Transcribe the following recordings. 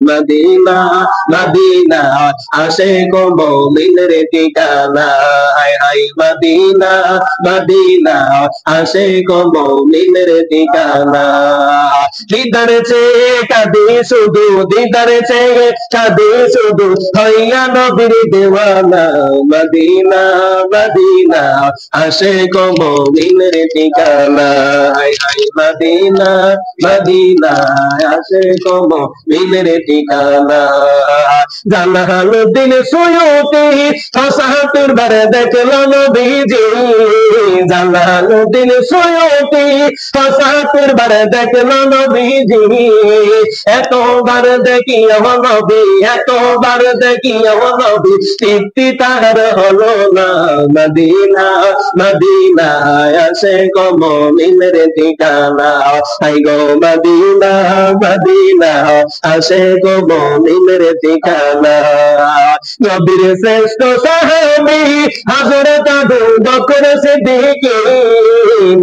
Medina Medina Ashiq ও মুমিনের ঠিকানা হায় হায় Medina Medina Ashiq ও মুমিনের ঠিকানা দিদার চেয়ে কাঁদে শুধু দিদার চেয়ে কাঁদে শুধু হইয়া নবীর দেওয়ানা মদিনা মদিনা আশিক ও মুমিনের ঠিকানা হায় হায় মদিনা মদিনা আশিক ও মুমিনের ঠিকানা জালালউদ্দিন সুয়ুতি ফসাহাতুর বার দেখলো নবীজি জালালউদ্দিন সুয়ুতি ফসাহাতুর বার দেখলো নবীজি এতবার দেখি নবী এতবার দেখি নবী তৃপ্তি তার হলো না মদিনা মদিনা আশিক ও মুমিনের ঠিকানা হাই গো মদিনা মদিনা আশিক ও মুমিনের ঠিকানা নবীর শ্রেষ্ঠ সাহাবী হযরত আবু বকর সিদ্দিক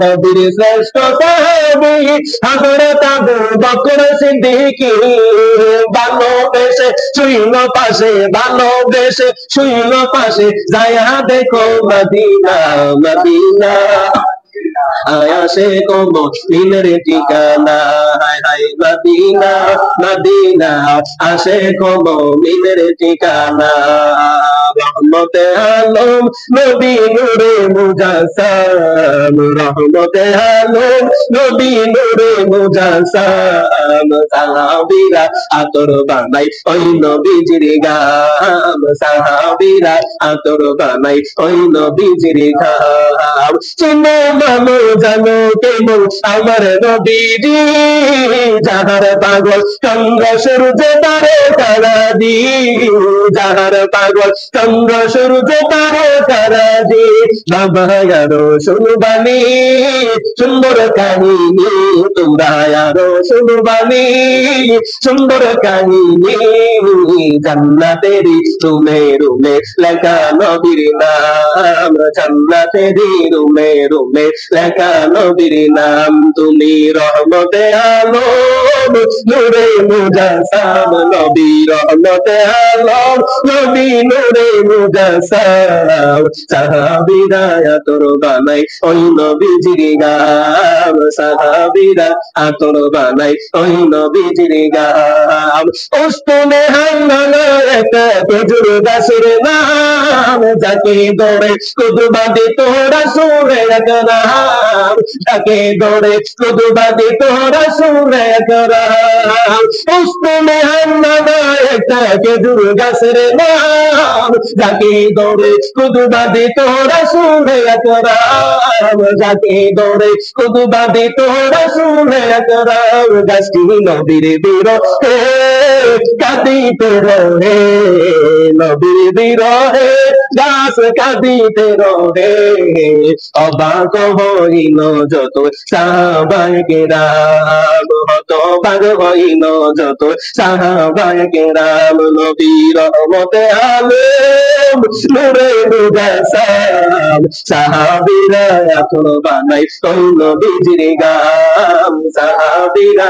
নবীর শ্রেষ্ঠ সাহাবী হযরত আবু বকর সিদ্দিক ভালোবেসে শুইল পাশে ভালোবেসে শুইল পাশে যায়া দেখো মদিনা মদিনা আশিক ও মুমিনের ঠিকানা হায় হায় মদিনা মদিনা আশিক ও মুমিনের ঠিকানা রহমতে আলম নবী নূরে মুজাসসাম রহমতে আলম নবী নূরে মুজাসসাম সাহাবীরা আতর বানাই ওই নবীজির গাম সাহাবীরা আতর বানাই ওই নবীজির গাম চিনো মানো জানো কেমন আমার নবীজি যাহার পাগল চন্দ্র সূর্য তারে তারা দি যাহার পাগল চন্দ্র সূর্য তারে তারা দি বাবা আরো শুনবানি সুন্দর কাহিনী তোমরা আরো শুনবানি সুন্দর কাহিনী জান্নাতেরি রুমে রুমে লেখা নবীর নাম জান্নাতেরি রুমে রুমে লেখা নবীর নাম তুমি রহমতে আলম নূরে মুজাসসাম নবী রহমতে আলম নবী নূরে মুজাসসাম সাহাবীরা আতর বানাই ওই নবীজির গাম সাহাবীরা আতর বানাই ওই নবীজির গাম উস্তুনে হান্নানা একটা খেজুর গাছের নাম যাকে দৌড়ে কুদবাদে তোরা সুরে একরাম যাকে দৌড়ে কুদবাদে তোরা সুরে একরাম উস্তুনে হান্নানা একটা খেজুর গাছের নাম যাকে দৌড়ে কুদবাদে তোরা সুরে একরাম যাকে দৌড়ে কুদবাদে তোরা সুরে একরাম গাছটি নবীর বিরহে কাঁদিতে রহে নবীর বিরহে গাছ কাঁদিতে রহে অবাক হইল যত সাহাবায়ে কেরাম হতবাক হইল যত সাহাবায়ে কেরাম নবীর রহমতে আলম নূরে মুজাসসাম সাহাবীরা আতর বানাই ওই নবীজির গাম সাহাবীরা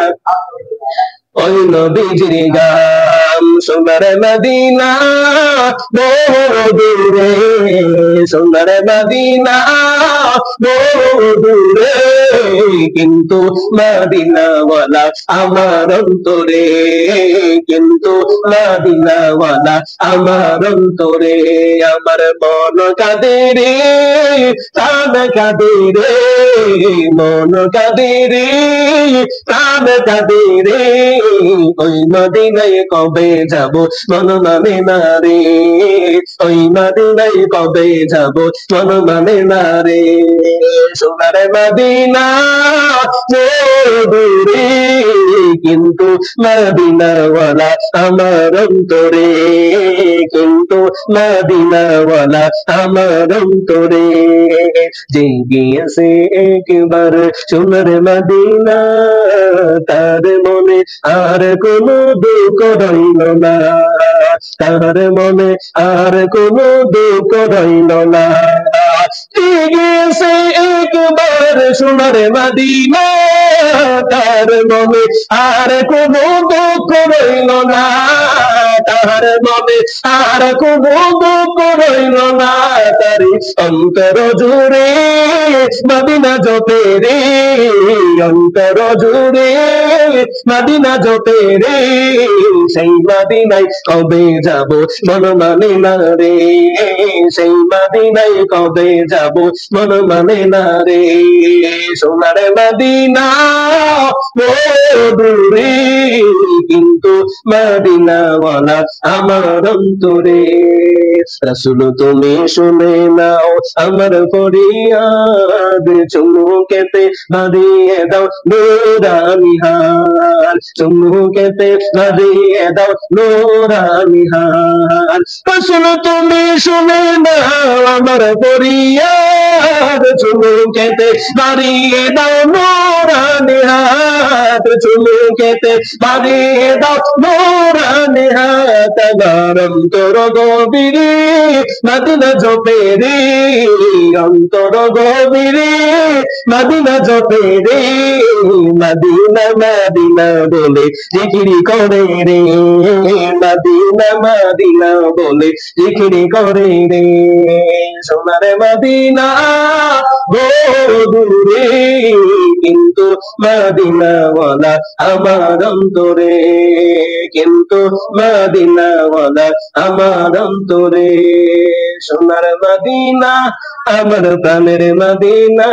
ওই নবীজির গাম সোনার মদিনা বহু দূরে সোনার মদিনা বহু দূরে কিন্তু মদিনাওয়ালা আমার অন্তরে কিন্তু মদিনাওয়ালা আমার অন্তরে আমার মন কাঁদে রে প্রাণ কাঁদে রে মন কাঁদে রে প্রাণ কাঁদে রে ওই মদিনায় কবে যাব মন মানে না রে ওই মদিনায় কবে যাব মন মানে না রে সোনার মদিনা দূরে কিন্তু মদিনাওয়ালা আমার অন্তরে কিন্তু মদিনাওয়ালা আমার অন্তরে যে গিয়েছে একবার সোনার মদিনা তার মনে আর কোনো দুঃখ রইল না তার মনে আর কোনো দুঃখ রইল না গিয়েছে একবার সোনার মদিনা, তার মনে আর কোনো দুঃখ রইল না, তার মনে আর কোনো দুঃখ রইল না, তারি অন্তর জুড়ে মদিনা জপে রে, অন্তর জুড়ে মদিনা জপে রে, সেই মদিনায় কবে যাব মন মানে না রে, সেই মদিনায় কবে যাব মন মানে না রে, সোনার মদিনা ও দূরে কিন্তু মদিনাওয়ালা আমার অন্তরে। রাসূল তুমি শুনে নাও আমার ফরিয়াদ, চুমুকেতে বাঁধিয়ে দাও নূরানি হার, চুমুকেতে বাঁধিয়ে দাও নূরানি হার। রাসূল তুমি শুনে নাও আমার ফরিয়াদ, চুমুকেতে বাঁধিয়ে দাও নূরানি হার, চুমুকেতে বাঁধিয়ে দাও নূরানি হার। আমার অন্তর গভীরে মদিনা জপে রে, অন্তর গভীরে মদিনা জপে রে, মদিনা মদিনা বলে জিকিরি করে রে, মদিনা মদিনা বলে জিকিরি করে রে, সোনার মদিনা গো দূরে কিন্তু মদিনাওয়ালা আমার অন্তরে, কিন্তু মদিনাওয়ালা আমার অন্তরে, সোনার মদিনা আমার প্রাণের মদিনা।